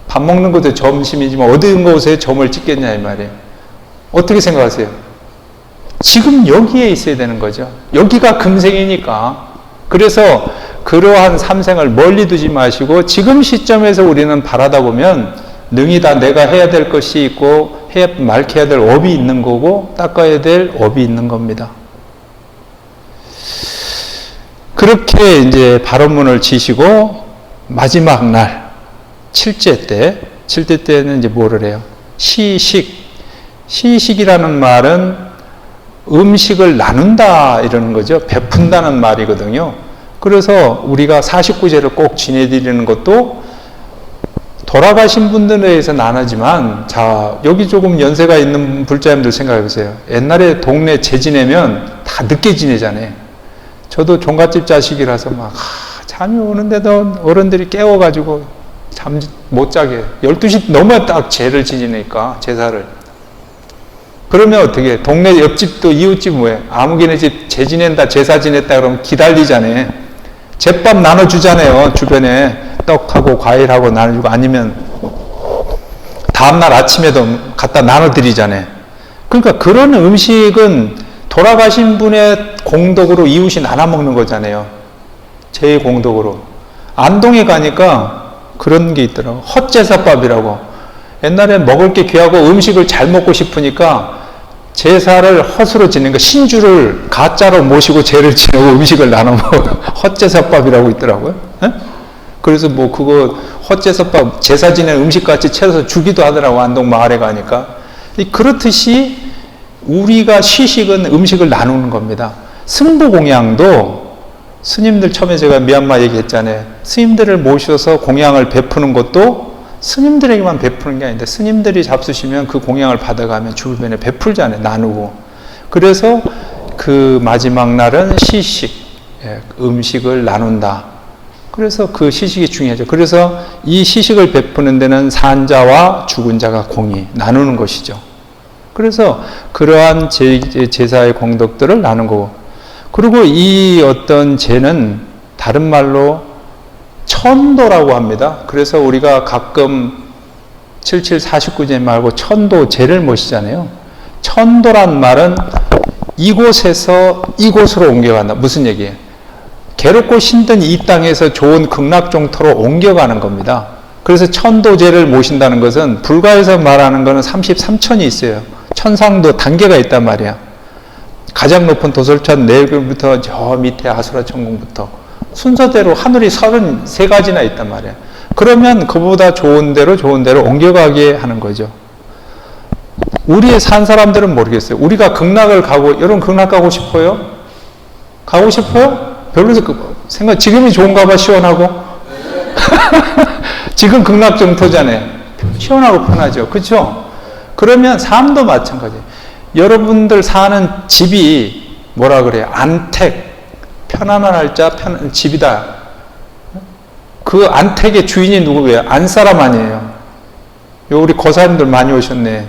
Speaker 1: 밥 먹는 것도 점심이지만 어디 곳에 점을 찍겠냐, 이 말이에요. 어떻게 생각하세요? 지금 여기에 있어야 되는 거죠. 여기가 금생이니까. 그래서 그러한 삼생을 멀리 두지 마시고 지금 시점에서 우리는 바라다 보면 능히 다 내가 해야 될 것이 있고 맑혀야 될 업이 있는 거고 닦아야 될 업이 있는 겁니다. 그렇게 이제 발언문을 지시고 마지막 날, 칠째 때는 이제 뭐를 해요? 시식이라는 말은 음식을 나눈다 이러는 거죠. 베푼다는 말이거든요. 그래서 우리가 49제를 꼭 지내드리는 것도 돌아가신 분들에 의해서 나누지만, 자, 여기 조금 연세가 있는 불자님들 생각해 보세요. 옛날에 동네 재지내면 다 늦게 지내잖아요. 저도 종갓집 자식이라서 막 잠이 오는데도 어른들이 깨워가지고 잠 못 자게 12시 넘어야 딱 제를 지내니까, 제사를. 그러면 어떻게 해? 동네 옆집도 이웃집 뭐해? 아무개네 집 제 지낸다, 제사 지냈다 그러면 기다리잖아요. 제밥 나눠주잖아요. 주변에 떡하고 과일하고 나눠주고, 아니면 다음날 아침에도 갖다 나눠드리잖아요. 그러니까 그런 음식은 돌아가신 분의 공덕으로 이웃이 나눠 먹는 거잖아요. 제 공덕으로. 안동에 가니까 그런 게 있더라고. 헛제사밥이라고. 옛날에 먹을 게 귀하고 음식을 잘 먹고 싶으니까 제사를 헛으로 지내는 거, 신주를 가짜로 모시고 제를 지내고 음식을 나눠 먹어. 헛제사밥이라고 있더라고요. 에? 그래서 뭐 그거 헛제사밥, 제사 지낸 음식같이 채워서 주기도 하더라고, 안동 마을에 가니까. 그렇듯이 우리가 시식은 음식을 나누는 겁니다. 승부공양도 스님들, 처음에 제가 미얀마 얘기했잖아요. 스님들을 모셔서 공양을 베푸는 것도 스님들에게만 베푸는 게 아닌데, 스님들이 잡수시면 그 공양을 받아가면 주변에 베풀잖아요. 나누고. 그래서 그 마지막 날은 시식, 음식을 나눈다. 그래서 그 시식이 중요하죠. 그래서 이 시식을 베푸는 데는 산자와 죽은 자가 공히 나누는 것이죠. 그래서 그러한 제사의 공덕들을 나눈 거고, 그리고 이 어떤 제는 다른 말로 천도라고 합니다. 그래서 우리가 가끔 7749제 말고 천도제를 모시잖아요. 천도란 말은 이곳에서 이곳으로 옮겨간다. 무슨 얘기예요? 괴롭고 힘든 이 땅에서 좋은 극락정토로 옮겨가는 겁니다. 그래서 천도제를 모신다는 것은, 불가에서 말하는 것은 33천이 있어요. 천상도 단계가 있단 말이야. 가장 높은 도솔천 내부터 저 밑에 아수라 천궁부터 순서대로 하늘이 33가지나 있단 말이야. 그러면 그보다 좋은 데로 옮겨가게 하는 거죠. 우리의 산 사람들은 모르겠어요. 우리가 극락을 가고, 여러분 극락 가고 싶어요? 가고 싶어요? 별로 생각, 지금이 좋은가 봐, 시원하고. 지금 극락 정토잖아요. 시원하고 편하죠. 그렇죠? 그러면 삶도 마찬가지예요. 여러분들 사는 집이 뭐라 그래요? 안택, 편안한 할자, 집이다. 그 안택의 주인이 누구예요? 안사람 아니에요. 우리 고사님들 많이 오셨네.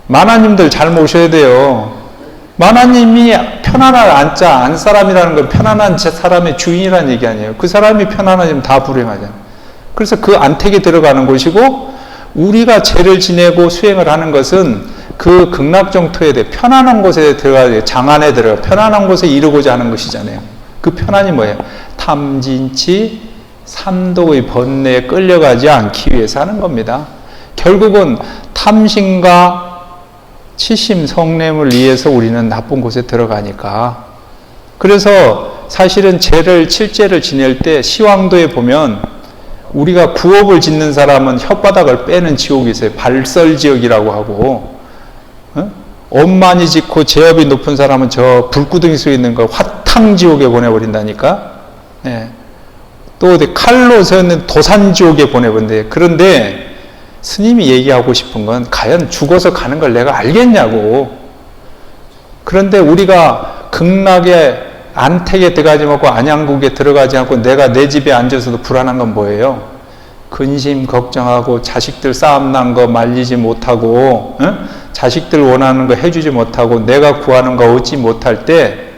Speaker 1: 만화님들 잘 모셔야 돼요. 만화님이 편안한 안자, 안사람이라는 건 편안한 사람의 주인이라는 얘기 아니에요. 그 사람이 편안하면 다 불행하잖아요. 그래서 그 안택에 들어가는 곳이고, 우리가 제를 지내고 수행을 하는 것은 그 극락정토에 대해 편안한 곳에 들어가야 돼요. 장안에 들어가 편안한 곳에 이루고자 하는 것이잖아요. 그 편안이 뭐예요? 탐진치 삼독의 번뇌에 끌려가지 않기 위해서 하는 겁니다. 결국은 탐심과 치심, 성냄을 위해서 우리는 나쁜 곳에 들어가니까. 그래서 사실은 칠제를 지낼 때 시황도에 보면, 우리가 구업을 짓는 사람은 혓바닥을 빼는 지옥이 있어요. 발설지역이라고 하고, 옷 많이 짓고 제업이 높은 사람은 저 불구덩이 속에 있는 거 화탕지옥에 보내버린다니까. 네. 또 어디 칼로 세우는 도산지옥에 보내버린대. 그런데 스님이 얘기하고 싶은 건, 과연 죽어서 가는 걸 내가 알겠냐고. 그런데 우리가 극락의 안택에 들어가지 않고 안양국에 들어가지 않고 내가 내 집에 앉아서도 불안한 건 뭐예요? 근심 걱정하고, 자식들 싸움 난 거 말리지 못하고, 자식들 원하는 거 해주지 못하고, 내가 구하는 거 얻지 못할 때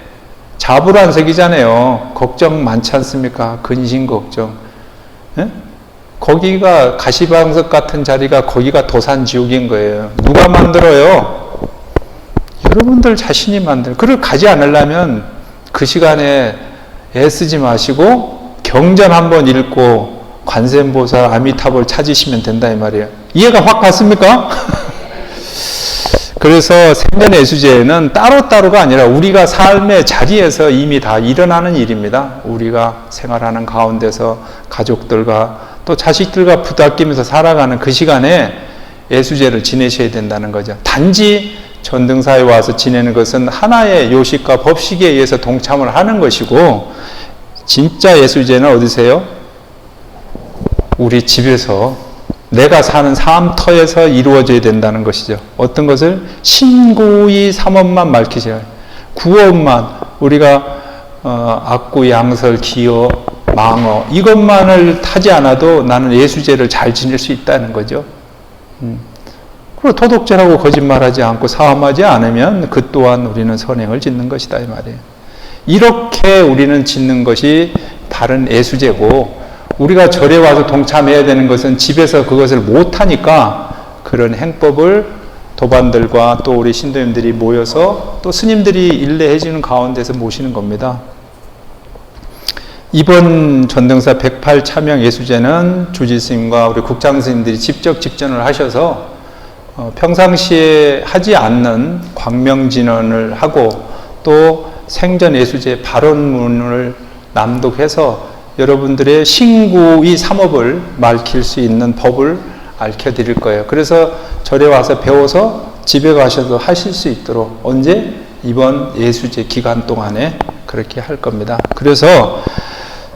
Speaker 1: 자불안색이잖아요. 걱정 많지 않습니까? 근심 걱정. 거기가 가시방석 같은 자리가, 거기가 도산지옥인 거예요. 누가 만들어요? 여러분들 자신이 만들어요. 그걸 가지 않으려면 그 시간에 애쓰지 마시고 경전 한번 읽고 관세음보살, 아미타불 찾으시면 된다 이 말이에요. 이해가 확 갔습니까? 그래서 생전 예수제는 따로따로가 아니라 우리가 삶의 자리에서 이미 다 일어나는 일입니다. 우리가 생활하는 가운데서 가족들과 또 자식들과 부닥끼면서 살아가는 그 시간에 예수제를 지내셔야 된다는 거죠. 단지 전등사에 와서 지내는 것은 하나의 요식과 법식에 의해서 동참을 하는 것이고, 진짜 예수제는 어디세요? 우리 집에서 내가 사는 삶터에서 이루어져야 된다는 것이죠. 어떤 것을? 신구이 삼업만 밝히셔야 해요. 구업만, 우리가 악구, 양설, 기어, 망어 이것만을 타지 않아도 나는 예수제를 잘 지낼 수 있다는 거죠. 그리고 도덕질하고 거짓말하지 않고 사함하지 않으면 그 또한 우리는 선행을 짓는 것이다 이 말이에요. 이렇게 우리는 짓는 것이 바른 예수제고, 우리가 절에 와서 동참해야 되는 것은 집에서 그것을 못하니까 그런 행법을 도반들과 또 우리 신도님들이 모여서 또 스님들이 일례해 주는 가운데서 모시는 겁니다. 이번 전등사 108차명 예수제는 주지스님과 우리 국장스님들이 직접 직전을 하셔서 평상시에 하지 않는 광명진언을 하고 또 생전 예수제 발언문을 낭독해서 여러분들의 신구의 삼업을 밝힐 수 있는 법을 알려드릴 거예요. 그래서 절에 와서 배워서 집에 가셔서 하실 수 있도록 언제? 이번 예수제 기간 동안에 그렇게 할 겁니다. 그래서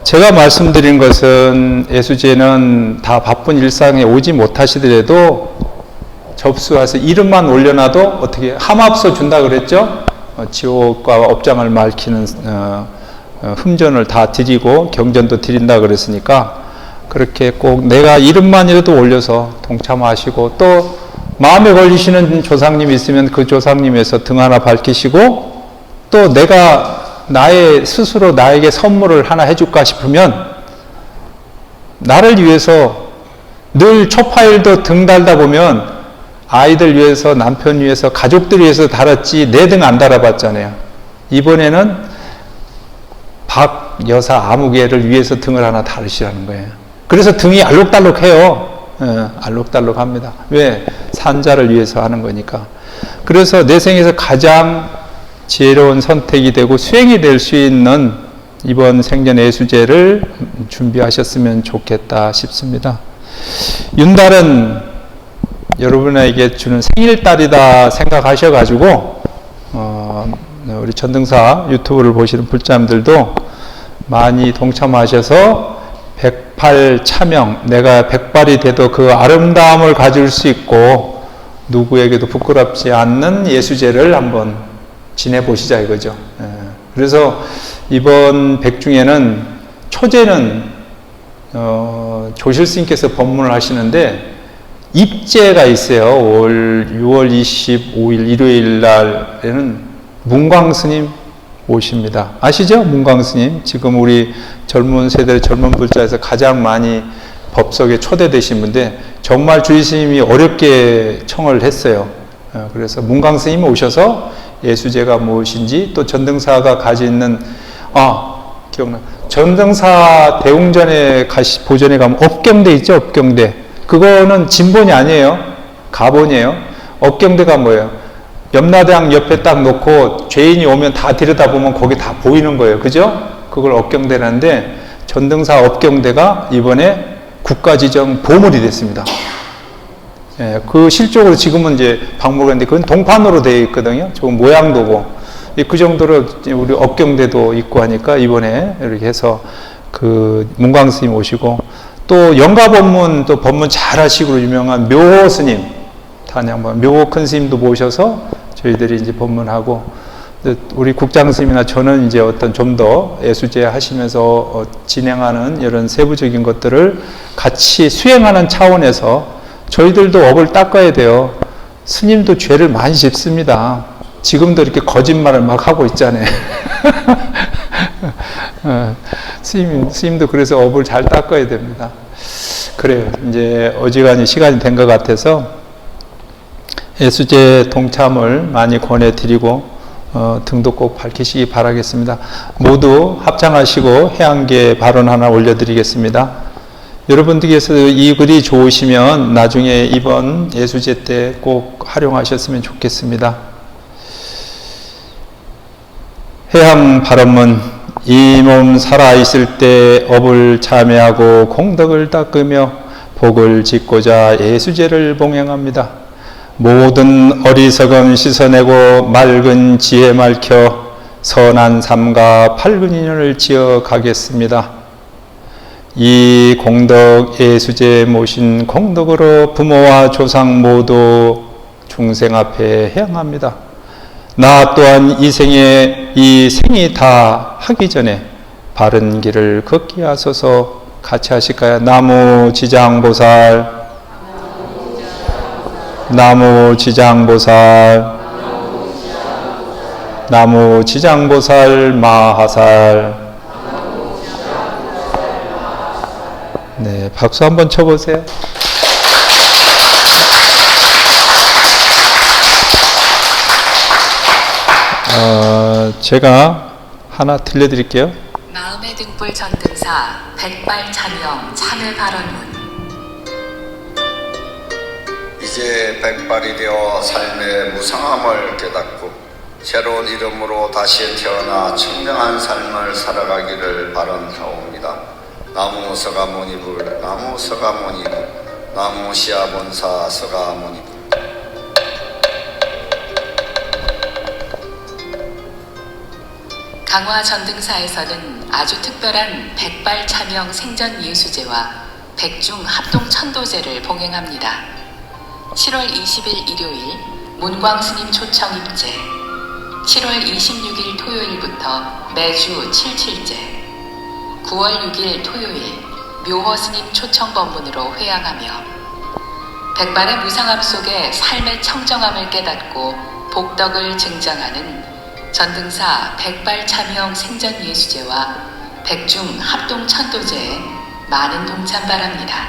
Speaker 1: 제가 말씀드린 것은 예수제는 다 바쁜 일상에 오지 못하시더라도 접수해서 이름만 올려놔도 어떻게 함합서 준다 그랬죠? 지옥과 업장을 밝히는 흠전을 다 드리고 경전도 드린다 그랬으니까 그렇게 꼭 내가 이름만이라도 올려서 동참하시고, 또 마음에 걸리시는 조상님이 있으면 그 조상님에서 등 하나 밝히시고, 또 내가 나의 스스로 나에게 선물을 하나 해줄까 싶으면 나를 위해서 늘 초파일도 등 달다 보면 아이들 위해서, 남편 위해서, 가족들 위해서 달았지 내 등 안 달아봤잖아요. 이번에는 박 여사 아무개를 위해서 등을 하나 달으시라는 거예요. 그래서 등이 알록달록해요. 알록달록합니다. 왜? 산자를 위해서 하는 거니까. 그래서 내 생에서 가장 지혜로운 선택이 되고 수행이 될 수 있는 이번 생전 예수제를 준비하셨으면 좋겠다 싶습니다. 윤달은 여러분에게 주는 생일달이다 생각하셔가지고 우리 전등사 유튜브를 보시는 불자님들도 많이 동참하셔서 108차명, 내가 108이 돼도 그 아름다움을 가질 수 있고 누구에게도 부끄럽지 않는 예수제를 한번 지내보시자 이거죠. 그래서 이번 백중에는 초제는 조실스님께서 법문을 하시는데 입제가 있어요. 6월 25일 일요일 날에는 문광스님 오십니다. 아시죠? 문광스님. 지금 우리 젊은 세대 젊은 불자에서 가장 많이 법석에 초대되신 분인데 정말 주의스님이 어렵게 청을 했어요. 그래서 문광스님 오셔서 예수제가 무엇인지, 또 전등사가 가지는 기억나. 전등사 대웅전에 보전에 가면 업경대 있죠? 업경대. 그거는 진본이 아니에요. 가본이에요. 업경대가 뭐예요? 염라대왕 옆에 딱 놓고 죄인이 오면 다 들여다보면 거기 다 보이는 거예요. 그죠? 그걸 업경대라는데 전등사 업경대가 이번에 국가지정 보물이 됐습니다. 예, 그 실적으로 지금은 이제 박물관인데 그건 동판으로 되어 있거든요. 조금 모양도고. 그 정도로 우리 업경대도 있고 하니까 이번에 이렇게 해서 그 문광스님 오시고, 또 영가법문 또 법문 잘 하시고 유명한 묘호 스님, 단양반 묘호 큰 스님도 모셔서 저희들이 이제 법문하고, 우리 국장 스님이나 저는 이제 어떤 좀 더 예수제 하시면서 진행하는 이런 세부적인 것들을 같이 수행하는 차원에서 저희들도 업을 닦아야 돼요. 스님도 죄를 많이 짓습니다. 지금도 이렇게 거짓말을 막 하고 있잖아요. 스님도 그래서 업을 잘 닦아야 됩니다. 그래요. 이제 어지간히 시간이 된 것 같아서 예수제 동참을 많이 권해드리고 등도 꼭 밝히시기 바라겠습니다. 모두 합장하시고 해안계 발언 하나 올려드리겠습니다. 여러분들께서 이 글이 좋으시면 나중에 이번 예수제 때 꼭 활용하셨으면 좋겠습니다. 해양 발언문 이 몸 살아있을 때 업을 참여하고 공덕을 닦으며 복을 짓고자 예수제를 봉행합니다. 모든 어리석음 씻어내고 맑은 지혜 맑혀 선한 삶과 밝은 인연을 지어 가겠습니다. 이 공덕 예수제 모신 공덕으로 부모와 조상 모두 중생 앞에 향합니다. 나 또한 이 생이 다 하기 전에 바른 길을 걷게 하소서. 같이 하실까요? 나무지장보살, 나무지장보살, 나무지장보살 마하살. 네, 박수 한번 쳐보세요. 제가 하나 들려드릴게요.
Speaker 2: 마음의 등불 전등사 백발 참여 참회 발언문.
Speaker 3: 이제 백발이 되어 삶의 무상함을 깨닫고 새로운 이름으로 다시 태어나 청정한 삶을 살아가기를 바람하옵니다. 나무 서가모니불, 나무 서가모니불, 나무 시아본사 서가모니불.
Speaker 2: 강화 전등사에서는 아주 특별한 백발 참여 생전 예수제와 백중 합동 천도제를 봉행합니다. 7월 20일 일요일 문광스님 초청 입제, 7월 26일 토요일부터 매주 77제, 9월 6일 토요일 묘허스님 초청 법문으로 회양하며 백발의 무상함 속에 삶의 청정함을 깨닫고 복덕을 증정하는 전등사 백발 참여 생전 예수제와 백중 합동 천도제에 많은 동참 바랍니다.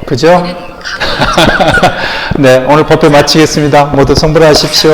Speaker 1: 그죠? 네, 오늘 법회 마치겠습니다. 모두 성불하십시오.